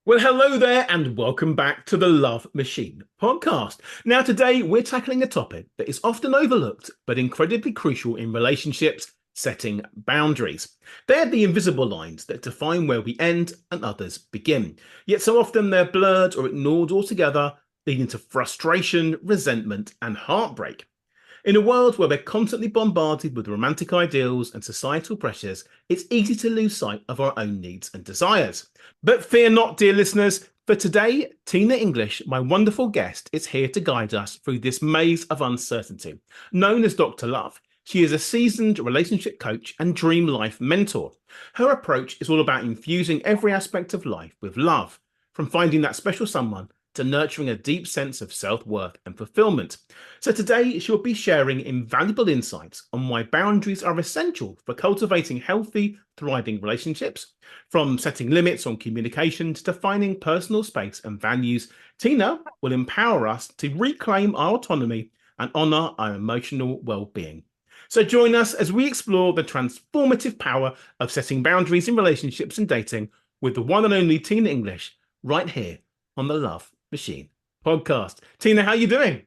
Well, hello there, and welcome back to the Love Machine podcast. Now, today we're tackling a topic that is often overlooked but incredibly crucial in relationships: setting boundaries. They're the invisible lines that define where we end and others begin. Yet, so often they're blurred or ignored altogether, leading to frustration, resentment, and heartbreak. In a world where we're constantly bombarded with romantic ideals and societal pressures, it's easy to lose sight of our own needs and desires. But fear not, dear listeners, for today, Tina Englisch, my wonderful guest, is here to guide us through this maze of uncertainty. Known as Dr. Love, she is a seasoned relationship coach and dream life mentor. Her approach is all about infusing every aspect of life with love, from finding that special someone to nurturing a deep sense of self-worth and fulfillment. So today she'll be sharing invaluable insights on why boundaries are essential for cultivating healthy, thriving relationships. From setting limits on communication to defining personal space and values, Tina will empower us to reclaim our autonomy and honor our emotional well-being. So join us as we explore the transformative power of setting boundaries in relationships and dating with the one and only Tina Englisch right here on the Love Machine podcast. Tina, how are you doing?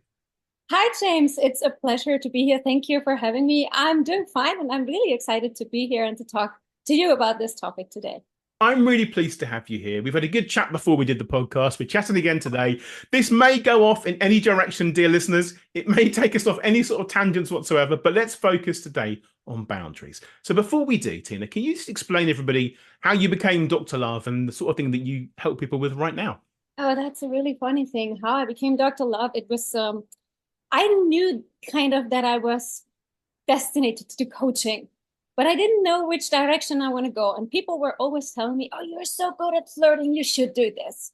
Hi, James. It's a pleasure to be here. Thank you for having me. I'm doing fine, and I'm really excited to be here and to talk to you about this topic today. I'm really pleased to have you here. We've had a good chat before we did the podcast. We're chatting again today. This may go off in any direction, dear listeners. It may take us off any sort of tangents whatsoever, but let's focus today on boundaries. So before we do, Tina, can you just explain to everybody how you became Dr. Love and the sort of thing that you help people with right now? Oh, that's a really funny thing. How I became Dr. Love. It was I knew kind of that I was destined to do coaching, but I didn't know which direction I want to go. And people were always telling me, "Oh, you're so good at flirting. You should do this."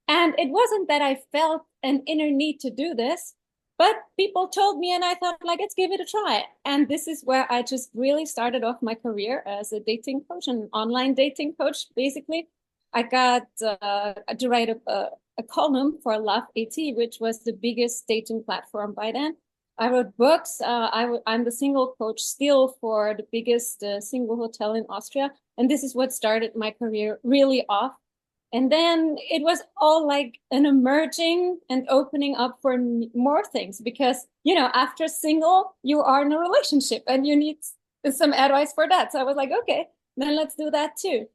And it wasn't that I felt an inner need to do this, but people told me, and I thought, like, let's give it a try. And this is where I just really started off my career as a dating coach, an online dating coach, basically. I got to write a column for Love AT, which was the biggest dating platform by then. I wrote books. I'm the single coach still for the biggest single hotel in Austria. And this is what started my career really off. And then it was all like an emerging and opening up for more things because, after single, you are in a relationship and you need some advice for that. So I was like, okay, then let's do that too.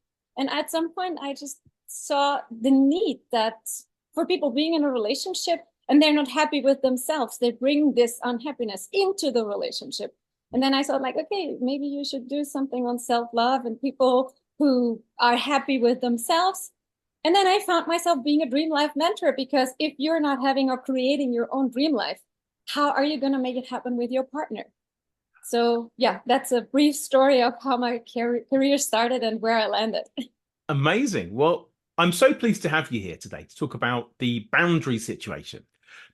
And at some point, I just saw the need that for people being in a relationship and they're not happy with themselves, they bring this unhappiness into the relationship. And then I thought, like, okay, maybe you should do something on self-love and people who are happy with themselves. And then I found myself being a dream life mentor because if you're not having or creating your own dream life, how are you going to make it happen with your partner? So, yeah, that's a brief story of how my career started and where I landed. Amazing. Well, I'm so pleased to have you here today to talk about the boundary situation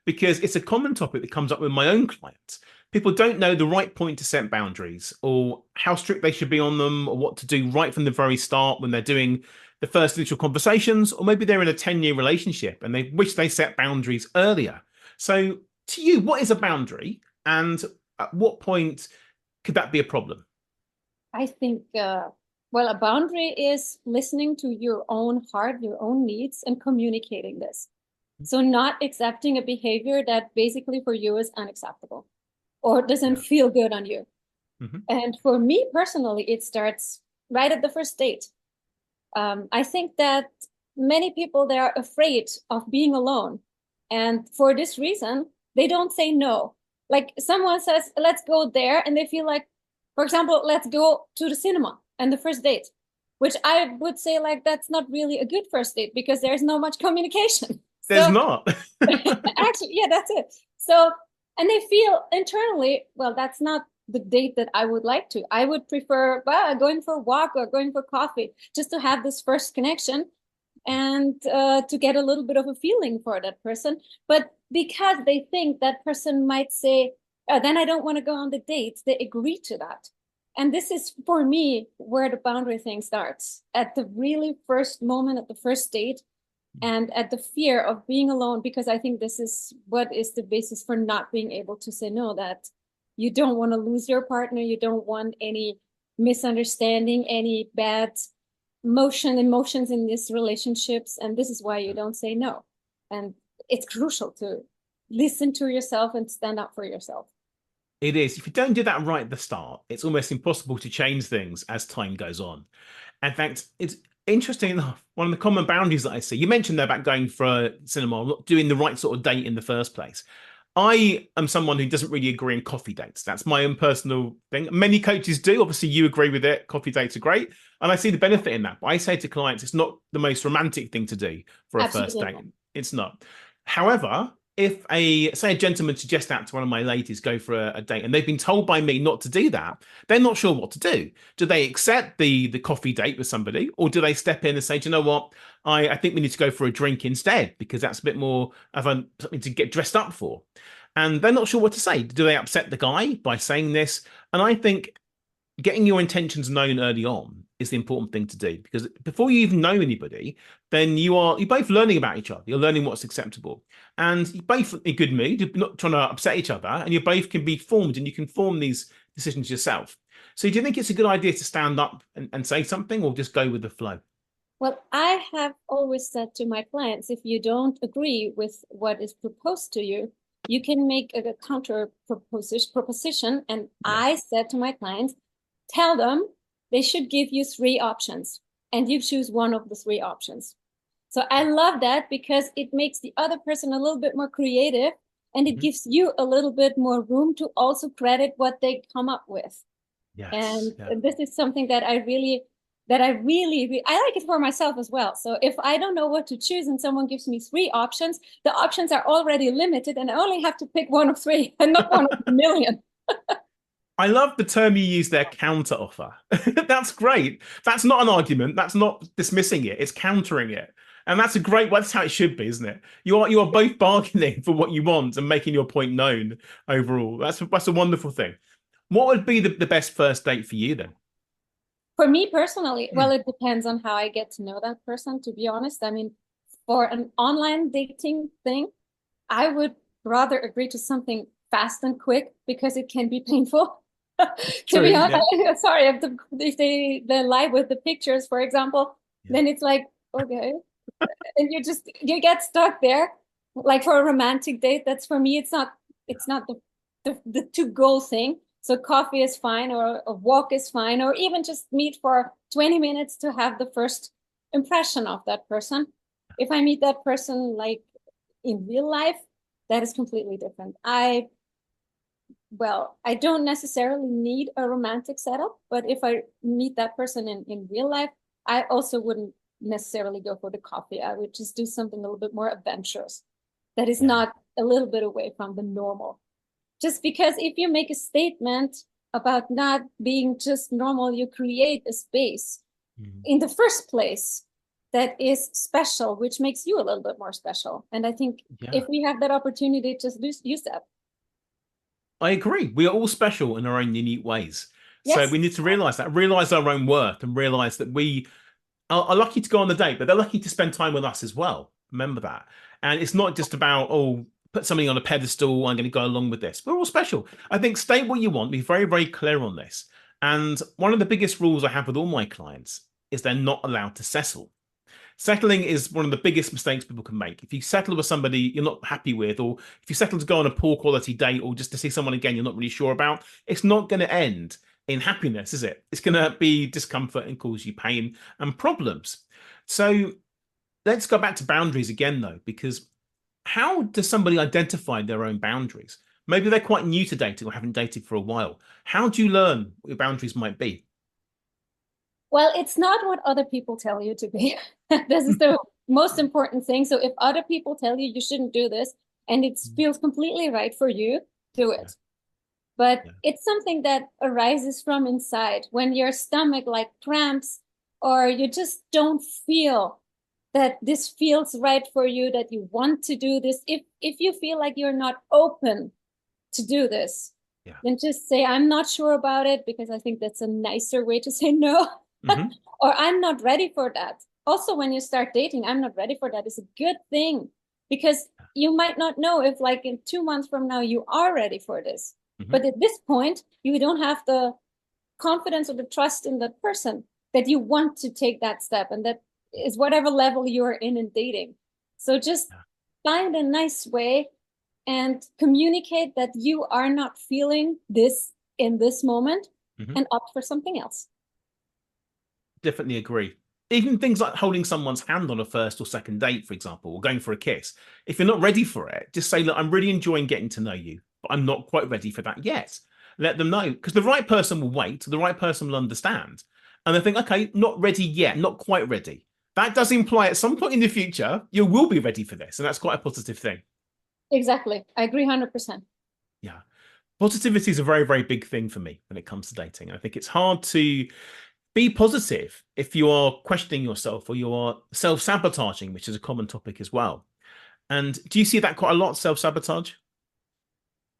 because it's a common topic that comes up with my own clients. People don't know the right point to set boundaries or how strict they should be on them or what to do right from the very start when they're doing the first initial conversations, or maybe they're in a 10-year relationship and they wish they set boundaries earlier. So, to you, what is a boundary and at what point could that be a problem? I think, well, a boundary is listening to your own heart, your own needs, and communicating this. So, not accepting a behavior that basically for you is unacceptable or doesn't Yeah. feel good on you. Mhm. And for me personally, it starts right at the first date. I think that many people, they are afraid of being alone. And for this reason, they don't say no. Like someone says, let's go there. And they feel like, for example, let's go to the cinema and the first date, which I would say like, that's not really a good first date because there's no much communication. There's So not. actually, yeah, that's it. So, and they feel internally, well, that's not the date that I would like to. I would prefer going for a walk or going for coffee just to have this first connection and to get a little bit of a feeling for that person. But because they think that person might say, then I don't want to go on the date, they agree to that. And this is for me where the boundary thing starts at the really first moment, at the first date, and at the fear of being alone, because I think this is what is the basis for not being able to say no, that you don't want to lose your partner, you don't want any misunderstanding, any bad emotions in these relationships, and this is why you don't say no. And it's crucial to listen to yourself and stand up for yourself. It is. If you don't do that right at the start, it's almost impossible to change things as time goes on. In fact, it's interesting enough, one of the common boundaries that I see, you mentioned there about going for a cinema, not doing the right sort of date in the first place. I am someone who doesn't really agree on coffee dates. That's my own personal thing. Many coaches do. Obviously, you agree with it. Coffee dates are great. And I see the benefit in that. But I say to clients, it's not the most romantic thing to do for a first Absolutely date. not. It's not. However, if say a gentleman suggests that to one of my ladies, go for a date, and they've been told by me not to do that, they're not sure what to do. Do they accept the coffee date with somebody, or do they step in and say, do you know what? I think we need to go for a drink instead, because that's a bit more of something to get dressed up for. And they're not sure what to say. Do they upset the guy by saying this? And I think getting your intentions known early on is the important thing to do, because before you even know anybody, then you're both learning about each other. You're learning what's acceptable, and you're both in a good mood. You're not trying to upset each other, and you both can be formed, and you can form these decisions yourself. So do you think it's a good idea to stand up and say something, or just go with the flow? Well, I have always said to my clients, if you don't agree with what is proposed to you, you can make a counter proposition. And I said to my clients, tell them they should give you 3 options and you choose one of the 3 options. So I love that, because it makes the other person a little bit more creative, and it gives you a little bit more room to also credit what they come up with. Yes. And this is something that I really I like it for myself as well. So if I don't know what to choose and someone gives me 3 options, the options are already limited and I only have to pick one of 3 and not one of a million. I love the term you use there, counter offer. That's great. That's not an argument. That's not dismissing it. It's countering it. And that's a great, well, that's how it should be, isn't it? You are both bargaining for what you want and making your point known overall. That's a wonderful thing. What would be the best first date for you then? For me personally, well, it depends on how I get to know that person, to be honest. I mean, for an online dating thing, I would rather agree to something fast and quick, because it can be painful. To be honest, yeah. Sorry, if they lie with the pictures, for example, then it's like, okay. And you get stuck there. Like for a romantic date, that's for me, it's not the to-go thing. So coffee is fine, or a walk is fine, or even just meet for 20 minutes to have the first impression of that person. If I meet that person like in real life, that is completely different. I don't necessarily need a romantic setup, but if I meet that person in real life, I also wouldn't necessarily go for the coffee. I would just do something a little bit more adventurous that is not a little bit away from the normal. Just because if you make a statement about not being just normal, you create a space in the first place that is special, which makes you a little bit more special. And I think if we have that opportunity, just use that. I agree. We are all special in our own unique ways. Yes. So we need to realize that, realize our own worth, and realize that we are lucky to go on the date, but they're lucky to spend time with us as well. Remember that. And it's not just about, oh, put something on a pedestal, I'm going to go along with this. We're all special. I think state what you want, be very, very clear on this. And one of the biggest rules I have with all my clients is they're not allowed to settle. Settling is one of the biggest mistakes people can make. If you settle with somebody you're not happy with, or if you settle to go on a poor quality date, or just to see someone again you're not really sure about, it's not going to end in happiness, is it? It's going to be discomfort and cause you pain and problems. So let's go back to boundaries again, though, because how does somebody identify their own boundaries? Maybe they're quite new to dating or haven't dated for a while. How do you learn what your boundaries might be? Well, it's not what other people tell you to be. This is the most important thing. So if other people tell you you shouldn't do this and it feels completely right for you, do it. But it's something that arises from inside when your stomach like cramps, or you just don't feel that this feels right for you, that you want to do this. If you feel like you're not open to do this, then just say, I'm not sure about it, because I think that's a nicer way to say no. Or I'm not ready for that. Also, when you start dating, I'm not ready for that is a good thing, because you might not know if like in 2 months from now you are ready for this. But at this point, you don't have the confidence or the trust in that person. that you want to take that step, and that is whatever level you're in dating. So just find a nice way and communicate that you are not feeling this in this moment, and opt for something else. Definitely agree. Even things like holding someone's hand on a first or second date, for example, or going for a kiss. If you're not ready for it, just say, look, I'm really enjoying getting to know you, but I'm not quite ready for that yet. Let them know, because the right person will wait, the right person will understand. And they think, okay, not ready yet, not quite ready. That does imply at some point in the future, you will be ready for this. And that's quite a positive thing. Exactly. I agree 100%. Yeah. Positivity is a very, very big thing for me when it comes to dating. I think it's hard to be positive if you are questioning yourself or you are self-sabotaging, which is a common topic as well. And do you see that quite a lot, self-sabotage?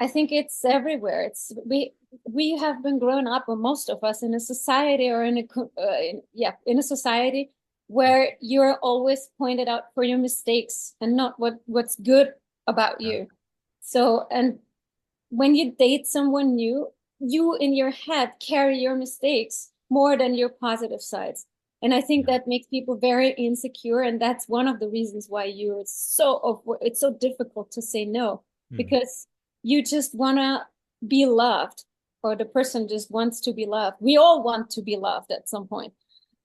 I think it's everywhere. It's we have been grown up, or most of us, in a society or in a society where you're always pointed out for your mistakes and not what's good about you. So, and when you date someone new, you in your head carry your mistakes more than your positive sides. And I think that makes people very insecure. And that's one of the reasons why it's so difficult to say no, because you just want to be loved, or the person just wants to be loved. We all want to be loved at some point.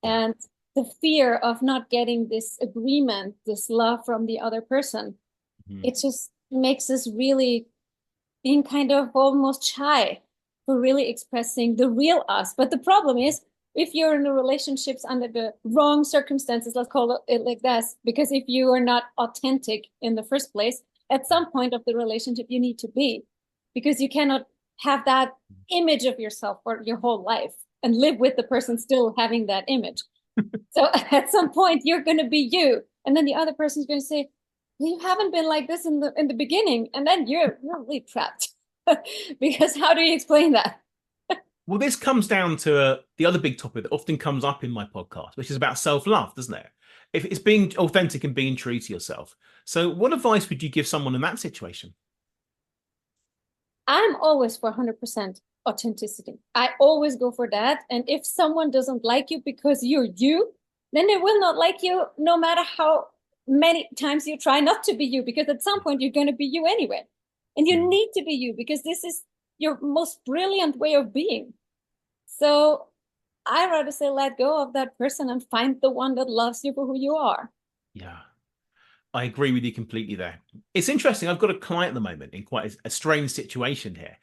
And the fear of not getting this agreement, this love from the other person, it just makes us really being kind of almost shy for really expressing the real us. But the problem is, if you're in a relationships under the wrong circumstances, let's call it like this, because if you are not authentic in the first place, at some point of the relationship, you need to be, because you cannot have that image of yourself for your whole life and live with the person still having that image. So at some point, you're going to be you. And then the other person's going to say, you haven't been like this in the beginning. And then you're really trapped. Because how do you explain that? Well, this comes down to the other big topic that often comes up in my podcast, which is about self-love, doesn't it? If it's being authentic and being true to yourself. So what advice would you give someone in that situation? I'm always for 100% authenticity. I always go for that. And if someone doesn't like you because you're you, then they will not like you, no matter how many times you try not to be you, because at some point you're going to be you anyway. And you need to be you, because this is your most brilliant way of being. So I rather say let go of that person and find the one that loves you for who you are. Yeah, I agree with you completely there. It's interesting. I've got a client at the moment in quite a strange situation here.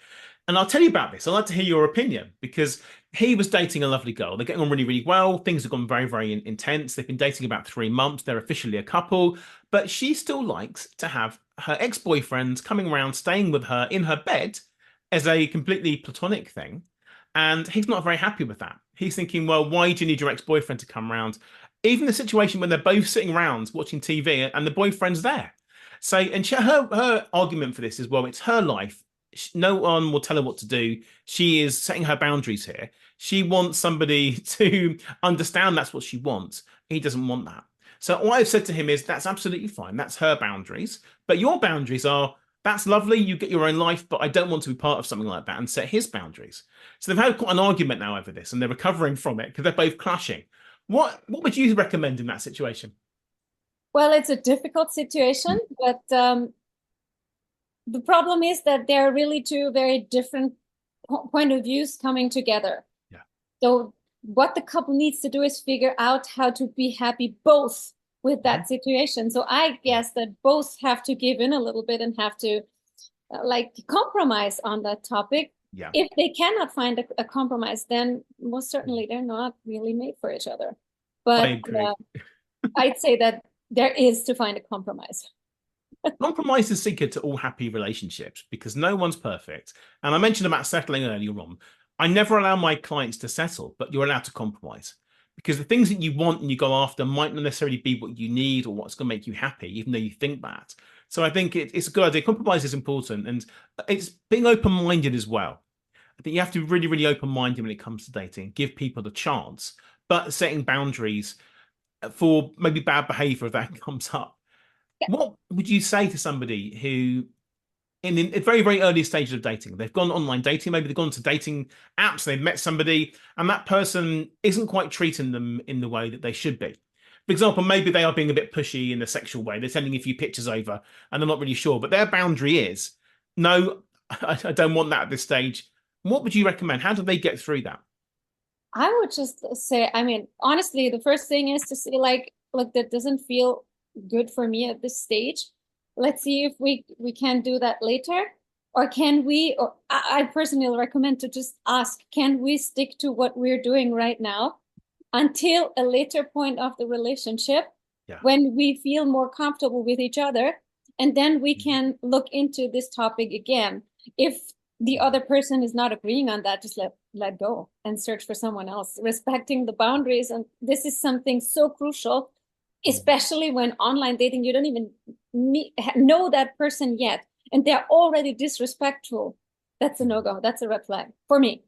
And I'll tell you about this. I'd like to hear your opinion, because he was dating a lovely girl. They're getting on really, really well. Things have gone very, very intense. They've been dating about 3 months. They're officially a couple, but she still likes to have her ex-boyfriends coming around, staying with her in her bed as a completely platonic thing. And he's not very happy with that. He's thinking, well, why do you need your ex-boyfriend to come around? Even the situation when they're both sitting around watching TV and the boyfriend's there. So, and her argument for this is, well, it's her life. No one will tell her what to do. She is setting her boundaries here. She wants somebody to understand that's what she wants. He doesn't want that. So what I've said to him is, that's absolutely fine. That's her boundaries. But your boundaries are, that's lovely. You get your own life, but I don't want to be part of something like that, and set his boundaries. So they've had quite an argument now over this, and they're recovering from it because they're both clashing. What would you recommend in that situation? Well, it's a difficult situation, but the problem is that there are really two very different point of views coming together. Yeah. So what the couple needs to do is figure out how to be happy both with that situation. So I guess that both have to give in a little bit and have to like compromise on that topic. Yeah. If they cannot find a compromise, then most certainly they're not really made for each other. But I'd say that there is to find a compromise. Compromise is secret to all happy relationships, because no one's perfect. And I mentioned about settling earlier on. I never allow my clients to settle, but you're allowed to compromise, because the things that you want and you go after might not necessarily be what you need or what's going to make you happy, even though you think that. So I think it's a good idea. Compromise is important, and it's being open-minded as well. I think you have to be really, really open-minded when it comes to dating, give people a chance, but setting boundaries for maybe bad behavior if that comes up. What would you say to somebody who in very, very early stages of dating. They've gone online dating, maybe they've gone to dating apps, they've met somebody, and that person isn't quite treating them in the way that they should be. For example, maybe they are being a bit pushy in a sexual way. They're sending a few pictures over and they're not really sure, but their boundary is, no, I don't want that at this stage. What would you recommend? How do they get through that? I would just say, I mean, honestly, the first thing is to say like, look, that doesn't feel good for me at this stage. Let's see if we can do that later. Or can we, or I personally recommend to just ask, can we stick to what we're doing right now until a later point of the relationship Yeah. when we feel more comfortable with each other? And then we can look into this topic again. If the other person is not agreeing on that, just let go and search for someone else, respecting the boundaries. And this is something so crucial, especially when online dating, you don't even know that person yet, and they're already disrespectful. That's a no-go. That's a red flag for me.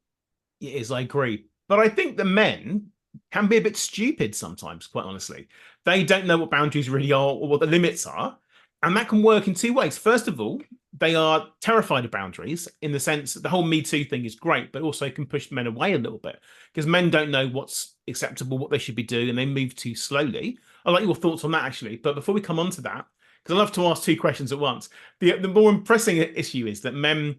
It is, I agree. But I think the men can be a bit stupid sometimes, quite honestly. They don't know what boundaries really are or what the limits are. And that can work in two ways. First of all, they are terrified of boundaries in the sense that the whole Me Too thing is great, but also can push men away a little bit because men don't know what's acceptable, what they should be doing, and they move too slowly. I like your thoughts on that, actually. But before we come on to that, because I love to ask two questions at once, the more pressing issue is that men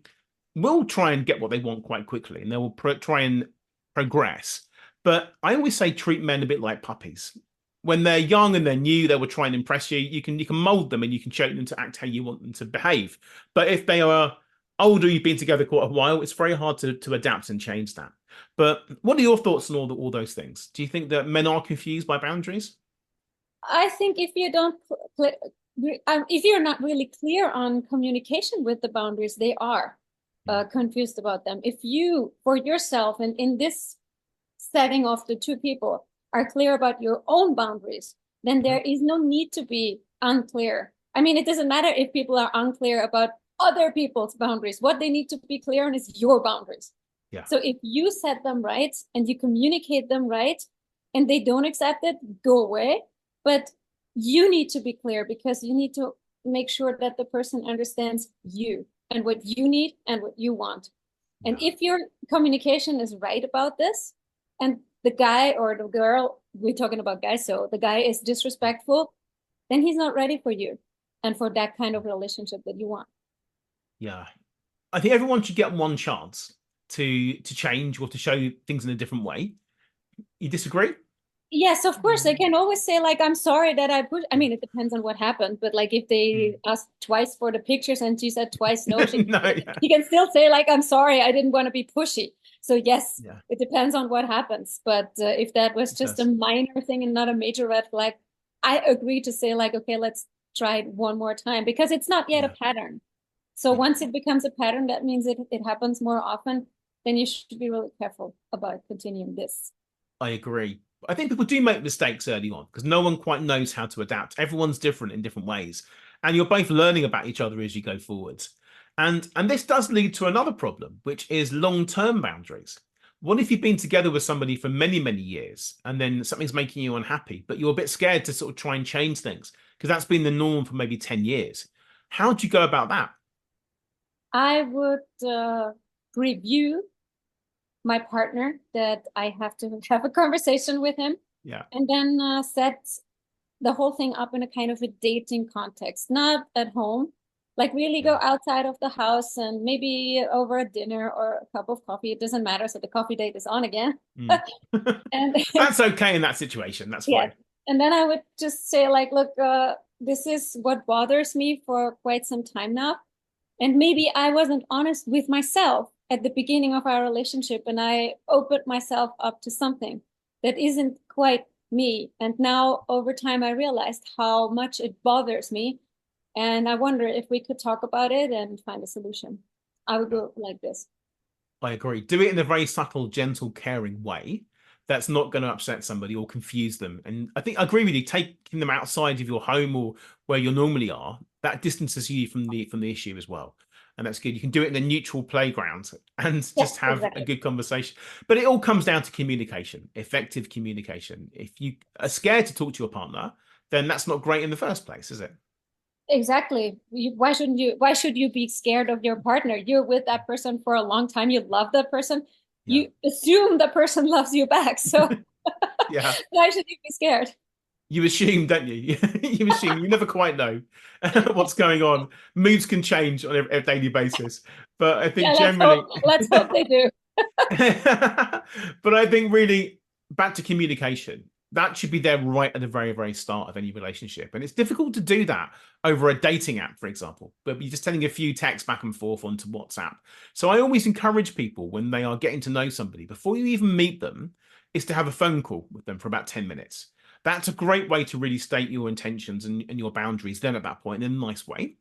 will try and get what they want quite quickly and they will try and progress. But I always say treat men a bit like puppies. When they're young and they're new, they will try and impress you. You can mold them and you can shape them to act how you want them to behave. But if they are older, you've been together quite a while, it's very hard to adapt and change that. But what are your thoughts on all those things? Do you think that men are confused by boundaries? I think if you don't, if you're not really clear on communication with the boundaries, they are confused about them. If you, for yourself, and in this setting of the two people, are clear about your own boundaries, then there is no need to be unclear. I mean, it doesn't matter if people are unclear about other people's boundaries. What they need to be clear on is your boundaries. Yeah. So if you set them right and you communicate them right and they don't accept it, go away. But you need to be clear because you need to make sure that the person understands you and what you need and what you want. And if your communication is right about this, and the guy or the girl, we're talking about guys, so the guy is disrespectful, then he's not ready for you and for that kind of relationship that you want. Yeah. I think everyone should get one chance to change or to show things in a different way. You disagree? Yes, of course. They can always say, like, I'm sorry that I put, I mean, it depends on what happened, but like if they asked twice for the pictures and she said twice no, he can still say, like, I'm sorry, I didn't want to be pushy. So yes, it depends on what happens. But if that was just a minor thing and not a major red flag, I agree to say, like, okay, let's try it one more time because it's not yet a pattern. So once it becomes a pattern, that means it happens more often. Then you should be really careful about continuing this. I agree. I think people do make mistakes early on because no one quite knows how to adapt. Everyone's different in different ways. And you're both learning about each other as you go forwards. And this does lead to another problem, which is long-term boundaries. What if you've been together with somebody for many, many years and then something's making you unhappy, but you're a bit scared to sort of try and change things because that's been the norm for maybe 10 years. How do you go about that? I would review my partner that I have to have a conversation with him. Yeah. And then set the whole thing up in a kind of a dating context, not at home. Like really go outside of the house and maybe over a dinner or a cup of coffee. It doesn't matter. So the coffee date is on again. And that's okay in that situation. That's fine. And then I would just say like, look, this is what bothers me for quite some time now. And maybe I wasn't honest with myself at the beginning of our relationship and I opened myself up to something that isn't quite me. And now over time, I realized how much it bothers me. And I wonder if we could talk about it and find a solution. I would go like this. I agree. Do it in a very subtle, gentle, caring way that's not going to upset somebody or confuse them. And I think I agree with you. Taking them outside of your home or where you normally are, that distances you from the issue as well. And that's good. You can do it in a neutral playground and just have a good conversation. But it all comes down to communication, effective communication. If you are scared to talk to your partner, then that's not great in the first place, is it? Exactly. Why should you be scared of your partner? You're with that person for a long time. You love that person. Yeah. You assume the person loves you back. So Yeah. why should you be scared? You assume, don't you? You assume. You never quite know what's going on. Moods can change on a daily basis. But I think Yeah, generally, let's hope they do. but I think really back to communication. That should be there right at the very, very start of any relationship. And it's difficult to do that over a dating app, for example, but you're just sending a few texts back and forth onto WhatsApp. So I always encourage people when they are getting to know somebody, before you even meet them, is to have a phone call with them for about 10 minutes. That's a great way to really state your intentions and your boundaries then at that point in a nice way.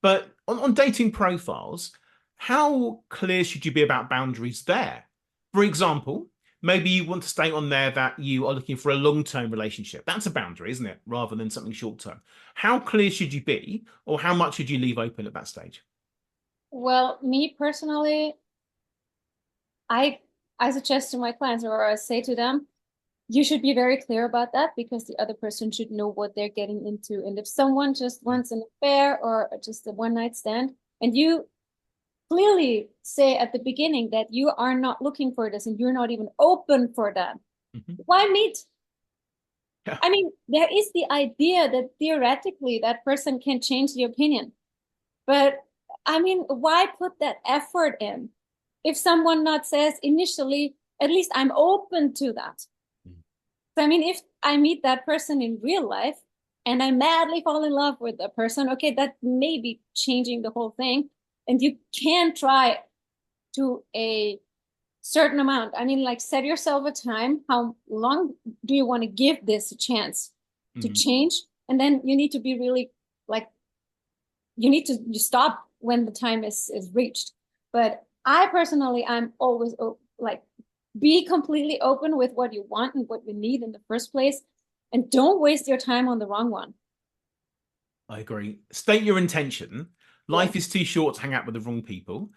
But on dating profiles, how clear should you be about boundaries there? For example, maybe you want to state on there that you are looking for a long-term relationship. That's a boundary, isn't it? Rather than something short-term. How clear should you be, or how much should you leave open at that stage? Well, me personally, I I suggest to my clients or I say to them, you should be very clear about that because the other person should know what they're getting into. And if someone just Yeah. wants an affair or just a one night stand, and you clearly say at the beginning that you are not looking for this and you're not even open for that, Mhm. why meet? Yeah. I mean, there is the idea that theoretically that person can change the opinion. But I mean, why put that effort in? If someone not says initially, at least I'm open to that. Mm. So, I mean, if I meet that person in real life and I madly fall in love with the person, okay, that may be changing the whole thing. And you can try to a certain amount. I mean, like set yourself a time. How long do you want to give this a chance to Mhm. change? And then you need to be really like, you need to stop when the time is reached. But I personally, I'm always like, be completely open with what you want and what you need in the first place, and don't waste your time on the wrong one. I agree. State your intention. Yeah, Life is too short to hang out with the wrong people.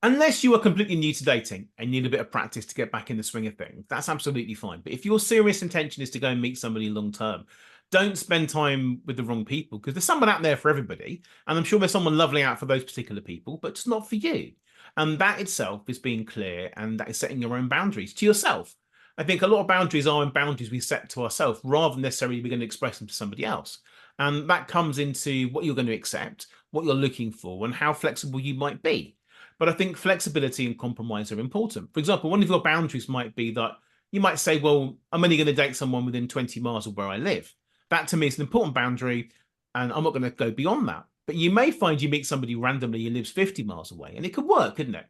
Unless you are completely new to dating and need a bit of practice to get back in the swing of things, that's absolutely fine. But if your serious intention is to go and meet somebody long term, don't spend time with the wrong people because there's someone out there for everybody. And I'm sure there's someone lovely out for those particular people, but it's not for you. And that itself is being clear and that is setting your own boundaries to yourself. I think a lot of boundaries are boundaries we set to ourselves rather than necessarily we're going to express them to somebody else. And that comes into what you're going to accept, what you're looking for, and how flexible you might be. But I think flexibility and compromise are important. For example, one of your boundaries might be that you might say, well, I'm only going to date someone within 20 miles of where I live. That to me is an important boundary, and I'm not going to go beyond that. But you may find you meet somebody randomly who lives 50 miles away, and it could work, couldn't it?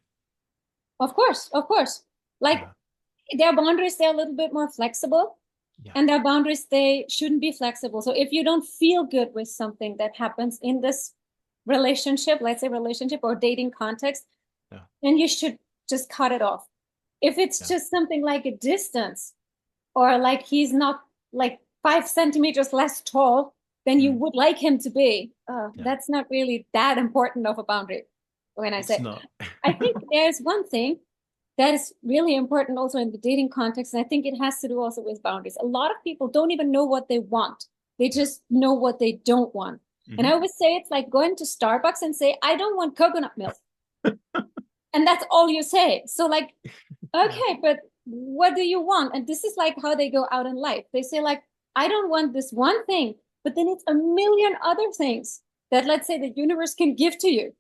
of course, of course. Like Yeah. their boundaries, they're a little bit more flexible, Yeah. and their boundaries, they shouldn't be flexible. So if you don't feel good with something that happens in this relationship, let's say relationship or dating context, Yeah. then you should just cut it off. If it's Yeah. just something like a distance, or like he's not like 5 centimeters less tall than you Mm. would like him to be, Yeah. that's not really that important of a boundary. When I It's say, not. I think there's one thing that is really important also in the dating context, and I think it has to do also with boundaries. A lot of people don't even know what they want. They Yeah. just know what they don't want. And I Hmm. always say it's like going to Starbucks and say, I don't want coconut milk. And that's all you say. So like, Yeah. okay, but what do you want? And this is like how they go out in life. They say like, I don't want this one thing, but then it's a million other things that let's say the universe can give to you.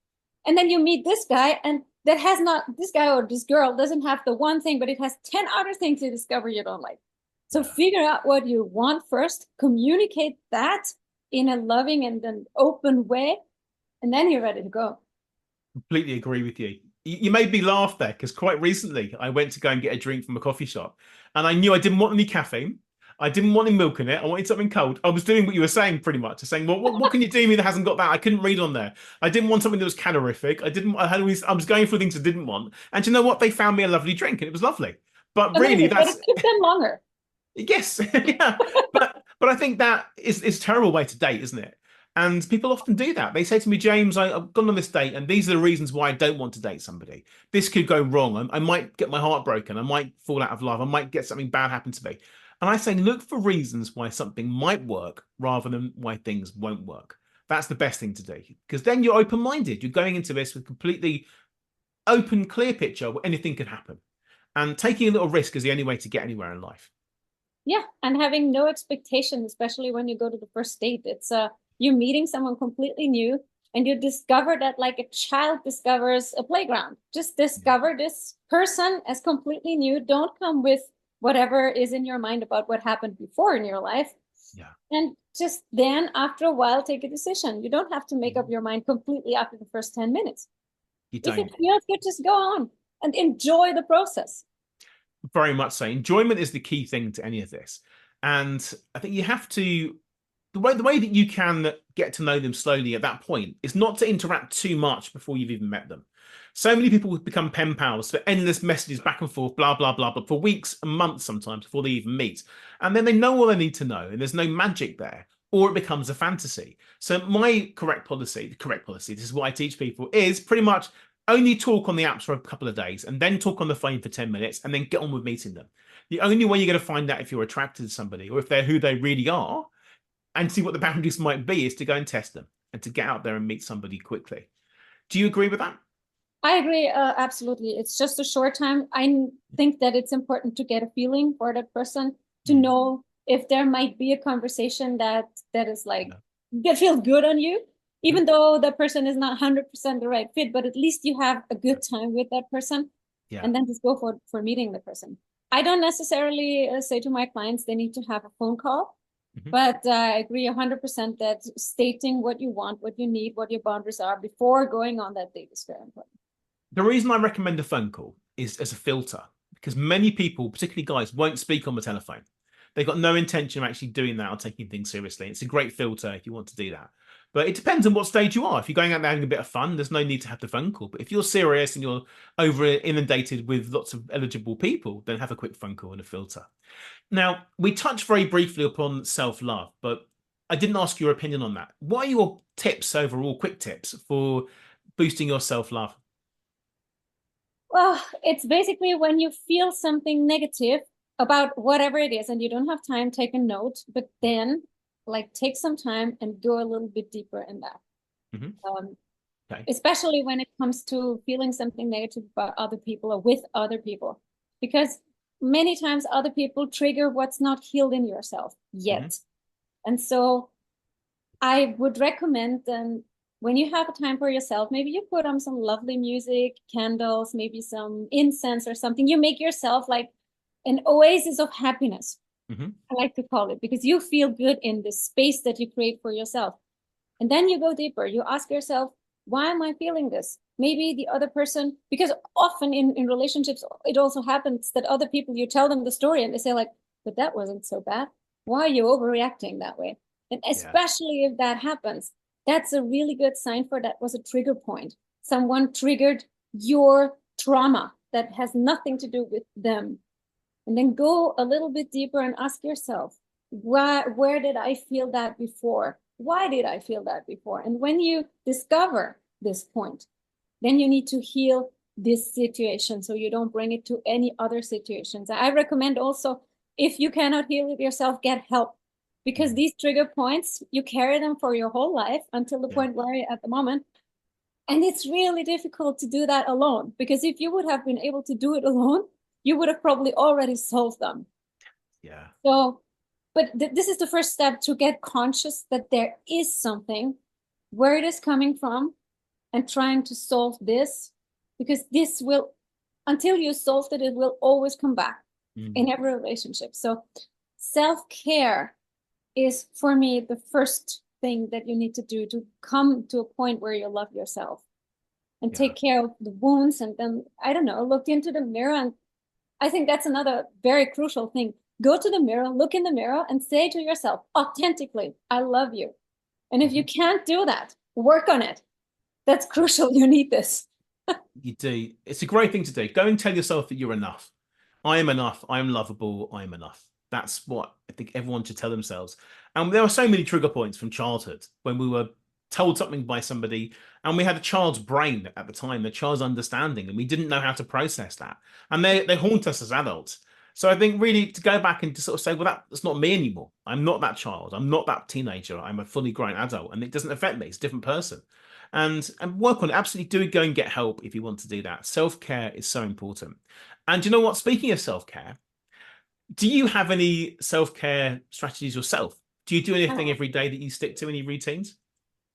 And then you meet this guy and that has not, this guy or this girl doesn't have the one thing, but it has 10 other things to discover you don't like. So Yeah. figure out what you want first, communicate that in a loving and an open way, and then you're ready to go. Completely agree with you. You made me laugh there because quite recently I went to go and get a drink from a coffee shop and I knew I didn't want any caffeine. I didn't want any milk in it. I wanted something cold. I was doing what you were saying pretty much. Saying, well, what can you do me that hasn't got that? I couldn't read on there. I didn't want something that was calorific. I was going for things I didn't want. And you know what? They found me a lovely drink and it was lovely. But really, Amazing, but it that's took them longer. yes, yeah. But I think that is a terrible way to date, isn't it? And people often do that. They say to me, James, I've gone on this date, and these are the reasons why I don't want to date somebody. This could go wrong. I might get my heart broken. I might fall out of love. I might get something bad happen to me. And I say, look for reasons why something might work rather than why things won't work. That's the best thing to do, because then you're open-minded. You're going into this with completely open, clear picture where anything can happen. And taking a little risk is the only way to get anywhere in life. Yeah, and having no expectation, especially when you go to the first date. It's you meeting someone completely new, and you discover that like a child discovers a playground. Just discover this person as completely new. Don't come with whatever is in your mind about what happened before in your life. Yeah. And just then, after a while, take a decision. You don't have to make up your mind completely after the first 10 minutes. You If don't. it feels good, just go on and enjoy the process. Very much so. Enjoyment is the key thing to any of this. And I think you have to, the way that you can get to know them slowly at that point is not to interact too much before you've even met them. So many people become pen pals for endless messages back and forth, blah, blah, blah, but for weeks and months sometimes before they even meet. And then they know all they need to know, and there's no magic there, or it becomes a fantasy. So my correct policy, this is what I teach people, is pretty much only talk on the apps for a couple of days and then talk on the phone for 10 minutes and then get on with meeting them. The only way you're going to find out if you're attracted to somebody or if they're who they really are and see what the boundaries might be is to go and test them and to get out there and meet somebody quickly. Do you agree with that? I agree, absolutely. It's just a short time. I think that it's important to get a feeling for that person, to know if there might be a conversation that is like, that feels good on you, even though the person is not 100% the right fit, but at least you have a good time with that person. Yeah. And then just go for meeting the person. I don't necessarily say to my clients they need to have a phone call, but I agree 100% that stating what you want, what you need, what your boundaries are before going on that date is very important. The reason I recommend a phone call is as a filter, because many people, particularly guys, won't speak on the telephone. They've got no intention of actually doing that or taking things seriously. It's a great filter if you want to do that. But it depends on what stage you are. If you're going out there having a bit of fun, there's no need to have the phone call. But if you're serious and you're over inundated with lots of eligible people, then have a quick phone call and a filter. Now, we touched very briefly upon self-love, but I didn't ask your opinion on that. What are your tips overall, quick tips for boosting your self-love? Well, it's basically when you feel something negative about whatever it is and you don't have time, take a note, but then like take some time and go a little bit deeper in that. Okay. Especially when it comes to feeling something negative about other people or with other people, because many times other people trigger what's not healed in yourself yet. And so I would recommend then when you have a time for yourself, maybe you put on some lovely music, candles, maybe some incense or something. You make yourself like an oasis of happiness. I like to call it, because you feel good in this space that you create for yourself. And then you go deeper. You ask yourself, why am I feeling this? Maybe the other person, because often in relationships, it also happens that other people, you tell them the story and they say like, but that wasn't so bad. Why are you overreacting that way? And especially if that happens, that's a really good sign for that was a trigger point. Someone triggered your trauma that has nothing to do with them. And then go a little bit deeper and ask yourself, where did I feel that before? Why did I feel that before? And when you discover this point, then you need to heal this situation so you don't bring it to any other situations. I recommend also, if you cannot heal it yourself, get help, because these trigger points, you carry them for your whole life until the point where you're at the moment. And it's really difficult to do that alone, because if you would have been able to do it alone, you would have probably already solved them. So, but this is the first step, to get conscious that there is something, where it is coming from, and trying to solve this, because this will, until you solved it, it will always come back in every relationship. So self-care is, for me, the first thing that you need to do to come to a point where you love yourself and take care of the wounds. And then, I don't know, look into the mirror. And I think that's another very crucial thing. Go to the mirror, look in the mirror and say to yourself authentically, I love you. And if you can't do that, work on it. That's crucial. You need this. You do. It's a great thing to do. Go and tell yourself that you're enough. I am enough. I am lovable. I am enough. That's what I think everyone should tell themselves. And there are so many trigger points from childhood when we were told something by somebody and we had a child's brain at the time, a child's understanding, and we didn't know how to process that. And they haunt us as adults. So I think really to go back and to sort of say, well, that's not me anymore. I'm not that child. I'm not that teenager. I'm a fully grown adult, and it doesn't affect me. It's a different person. And work on it. Absolutely do go and get help if you want to do that. Self-care is so important. And you know what? Speaking of self-care, do you have any self-care strategies yourself? Do you do anything every day that you stick to, any routines?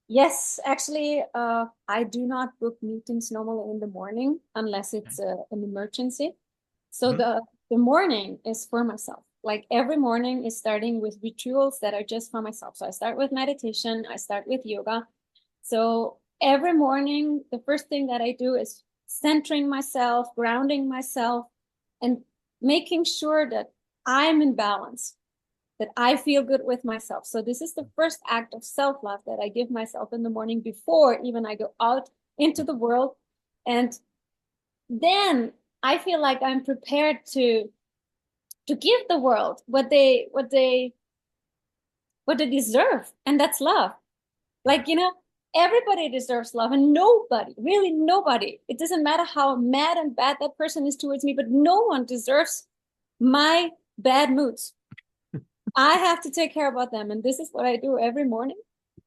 Yes, actually, I do not book meetings normally in the morning unless it's an emergency. So the morning is for myself. Like every morning is starting with rituals that are just for myself. So I start with meditation, I start with yoga. So every morning, the first thing that I do is centering myself, grounding myself, and making sure that I'm in balance, that I feel good with myself. So this is the first act of self-love that I give myself in the morning before even I go out into the world. And then I feel like I'm prepared to give the world what they deserve, and that's love. Like, everybody deserves love, and nobody, really nobody, it doesn't matter how mad and bad that person is towards me, but no one deserves my bad moods. I have to take care about them, and this is what I do every morning.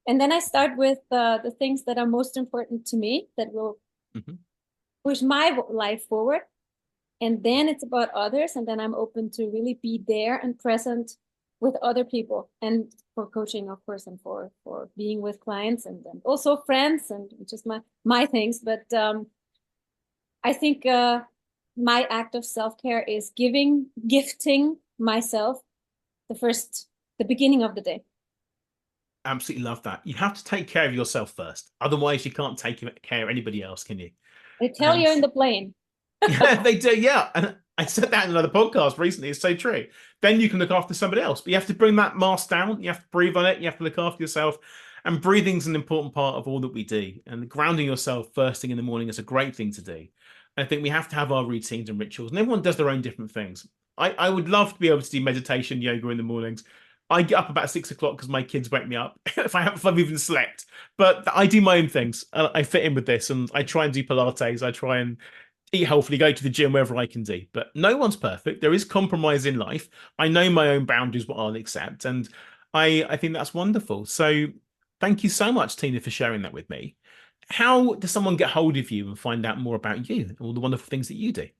And then I start with the things that are most important to me, that will push my life forward. And then it's about others, and then I'm open to really be there and present with other people, and for coaching, of course, and for being with clients, and also friends, and just my things. But I think my act of self-care is gifting myself the beginning of the day. Absolutely love that. You have to take care of yourself first. Otherwise, you can't take care of anybody else, can you? They tell you in the plane. Yeah, they do. Yeah. And I said that in another podcast recently. It's so true. Then you can look after somebody else. But you have to bring that mask down. You have to breathe on it. You have to look after yourself. And breathing's an important part of all that we do. And grounding yourself first thing in the morning is a great thing to do. I think we have to have our routines and rituals. And everyone does their own different things. I would love to be able to do meditation, yoga in the mornings. I get up about 6 o'clock because my kids wake me up if I've even slept. But I do my own things. I fit in with this, and I try and do Pilates. I try and eat healthily, go to the gym, wherever I can do. But no one's perfect. There is compromise in life. I know my own boundaries, what I'll accept. And I think that's wonderful. So thank you so much, Tina, for sharing that with me. How does someone get hold of you and find out more about you and all the wonderful things that you do?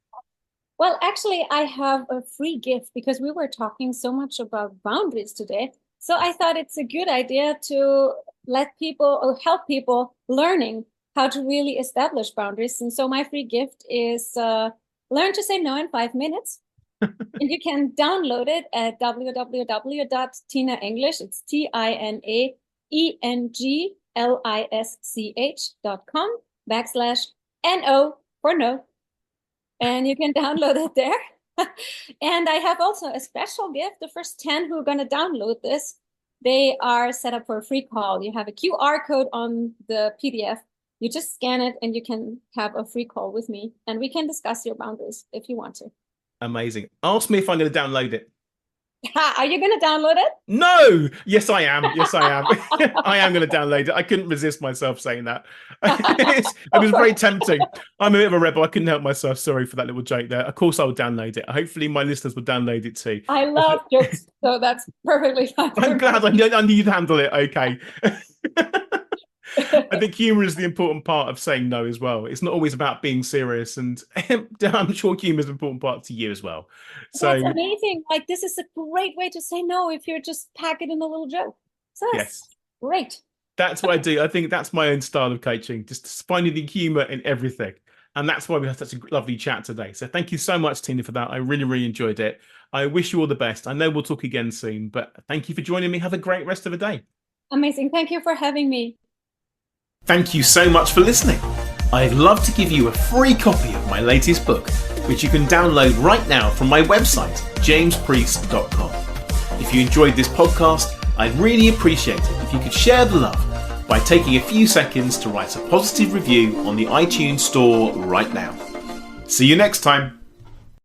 Well, actually, I have a free gift because we were talking so much about boundaries today. So I thought it's a good idea to let people or help people learning how to really establish boundaries. And so my free gift is Learn to Say No in 5 minutes. And you can download it at www.tinaenglisch, it's TINAENGLISCH.com/NO for no. And you can download it there. And I have also a special gift. The first 10 who are going to download this, they are set up for a free call. You have a QR code on the PDF. You just scan it and you can have a free call with me, and we can discuss your boundaries if you want to. Amazing. Ask me if I'm going to download it. Are you going to download it? No. Yes, I am. Yes, I am. I am going to download it. I couldn't resist myself saying that. It was very tempting. I'm a bit of a rebel. I couldn't help myself. Sorry for that little joke there. Of course, I will download it. Hopefully, my listeners will download it too. I love jokes, so that's perfectly fine. I'm glad I knew you'd handle it. Okay. I think humor is the important part of saying no as well. It's not always about being serious, and I'm sure humor is an important part to you as well. So that's amazing. Like, this is a great way to say no if you're just pack it in a little joke. So yes, great. That's what I do. I think that's my own style of coaching, just finding the humor in everything. And that's why we had such a lovely chat today. So thank you so much, Tina, for that. I really, really enjoyed it. I wish you all the best. I know we'll talk again soon, but thank you for joining me. Have a great rest of the day. Amazing. Thank you for having me. Thank you so much for listening. I'd love to give you a free copy of my latest book, which you can download right now from my website, jamespreece.com. If you enjoyed this podcast, I'd really appreciate it if you could share the love by taking a few seconds to write a positive review on the iTunes store right now. See you next time.